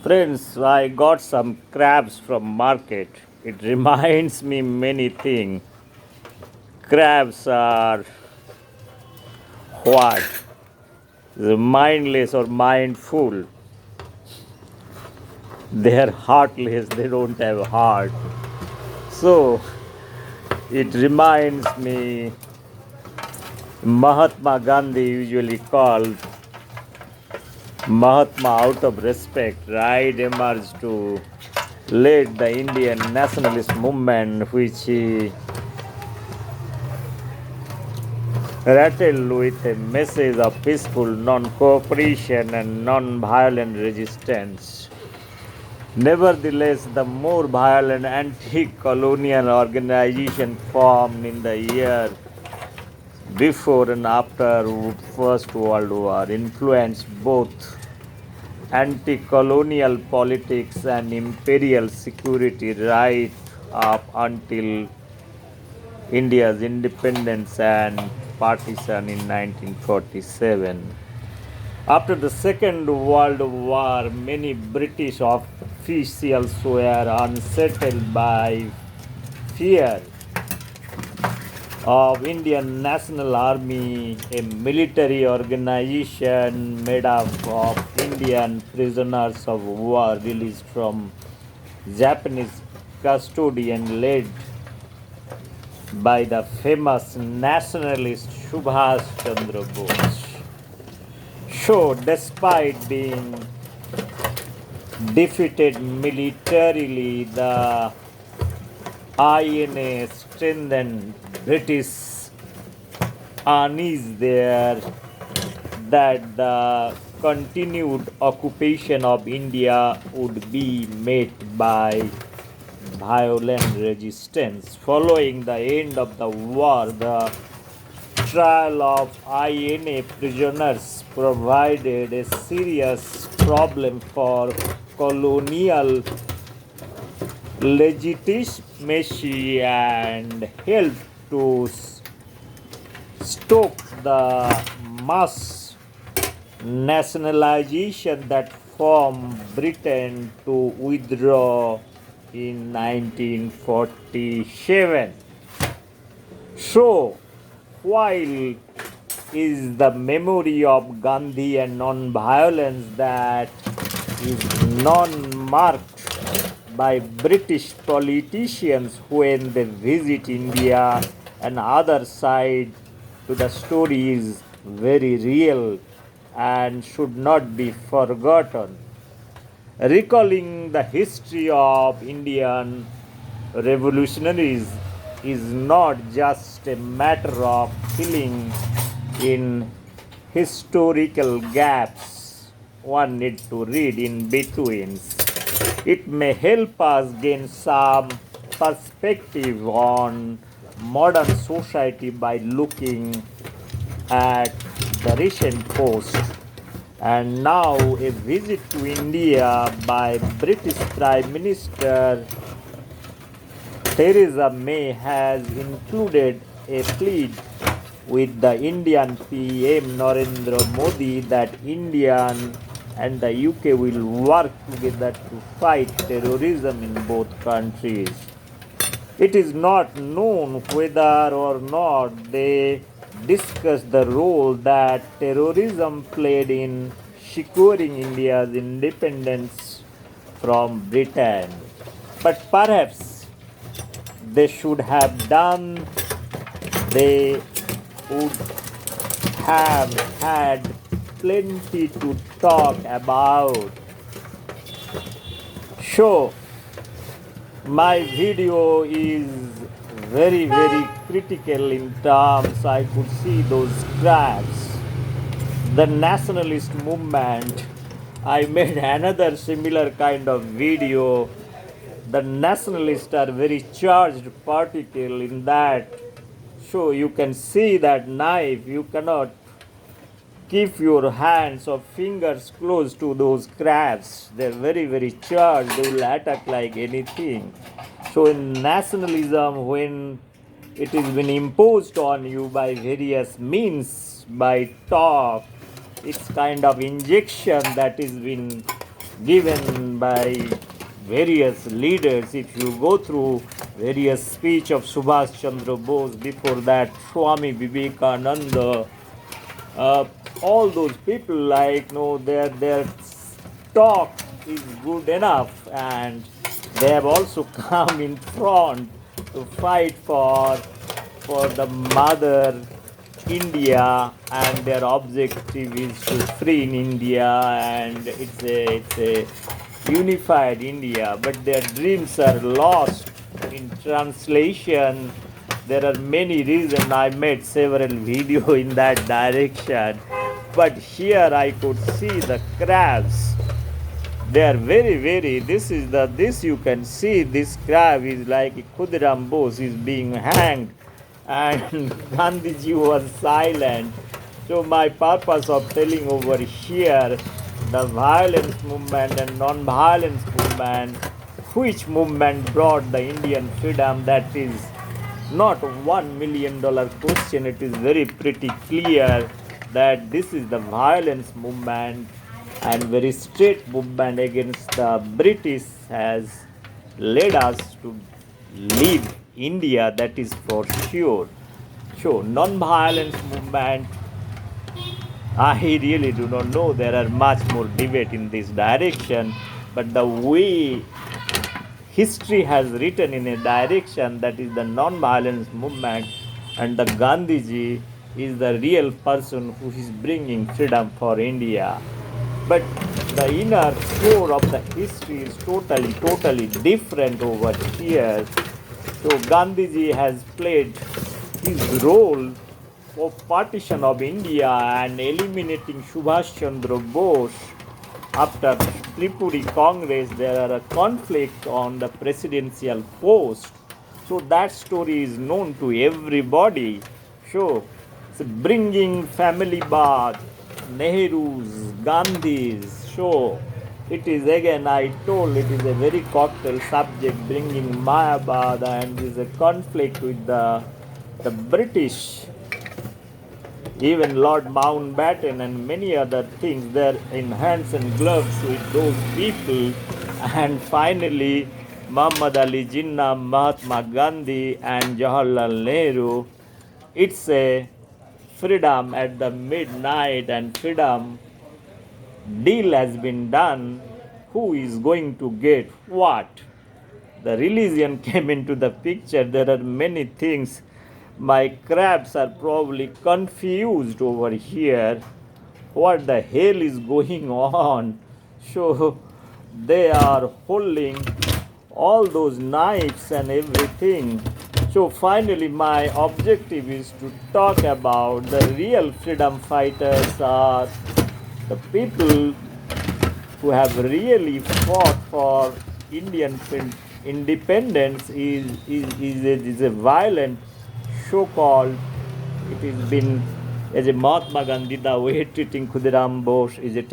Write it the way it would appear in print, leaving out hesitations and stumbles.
Friends, I got some crabs from market. It reminds me many things. Crabs are what? The mindless or mindful. They're heartless, they don't have heart. So it reminds me Mahatma Gandhi usually called Mahatma out of respect, right? Emerged to lead the Indian nationalist movement which he rattled with a message of peaceful non-cooperation and non-violent resistance. Nevertheless, the more violent anti-colonial organization formed in the year before and after First World War influenced both anti-colonial politics and imperial security right up until India's independence and partition in 1947. After the Second World War, many British officials were unsettled by fear of Indian National Army, a military organization made up of Indian prisoners of war released from Japanese custody and led by the famous nationalist Subhash Chandra Bose. So, despite being defeated militarily, the INA strengthened British unease there that the continued occupation of India would be met by violent resistance. Following the end of the war, the trial of INA prisoners provided a serious problem for colonial legitimacy and helped to stoke the mass nationalization that forced Britain to withdraw in 1947. So, while is the memory of Gandhi and non-violence that is non-marked by British politicians when they visit India, and other side to the story is very real and should not be forgotten. Recalling the history of Indian revolutionaries is not just a matter of filling in historical gaps one needs to read in between. It may help us gain some perspective on modern society by looking at the recent post. And now a visit to India by British Prime Minister Theresa May has included a plea with the Indian PM Narendra Modi that India and the UK will work together to fight terrorism in both countries. It is not known whether or not they discussed the role that terrorism played in securing India's independence from Britain. But perhaps they should have done, they would have had plenty to talk about. So, my video is very critical in terms I could see those crabs. The nationalist movement, I made another similar kind of video. The nationalists are very charged particle in that. So you can see that knife, you cannot keep your hands or fingers close to those crabs. They're very charged, they will attack like anything. So in nationalism, when it is been imposed on you by various means, by talk, it's kind of injection that is been given by various leaders. If you go through various speech of Subhash Chandra Bose, before that Swami Vivekananda, uh, all those people, like, no, their talk is good enough, and they have also come in front to fight for the mother India, and their objective is to free in India, and it's a unified India, but their dreams are lost in translation. There are many reasons. I made several video in that direction, but here I could see the crabs. They are very. This you can see. This crab is like Khudiram Bose is being hanged, and Gandhiji was silent. So my purpose of telling over here the violence movement and non-violence movement, which movement brought the Indian freedom, that is not $1 million question. It is very pretty clear that this is the violence movement, and very straight movement against the British has led us to leave India, that is for sure. So non-violence movement, I really do not know. There are much more debate in this direction, but the way history has written in a direction, that is the non-violence movement, and the Gandhiji is the real person who is bringing freedom for India. But the inner core of the history is totally different over here. So Gandhiji has played his role of partition of India and eliminating Subhash Chandra Bose. After Tripuri Congress, there are a conflict on the presidential post. So that story is known to everybody. So it's bringing family bath, Nehru's, Gandhi's. So it is, again, I told, it is a very cocktail subject, bringing Mayabad, and is a conflict with the British. Even Lord Mountbatten and many other things, they're in hands and gloves with those people. And finally, Muhammad Ali Jinnah, Mahatma Gandhi, and Jawaharlal Nehru. It's a freedom at the midnight, and freedom deal has been done. Who is going to get what? The religion came into the picture. There are many things. My crabs are probably confused over here. What the hell is going on? So they are holding all those knives and everything. So finally, my objective is to talk about the real freedom fighters are the people who have really fought for Indian independence. Is a violent so-called, it has been, as a Mahatma Gandhi, the way treating Khudiram Bose is a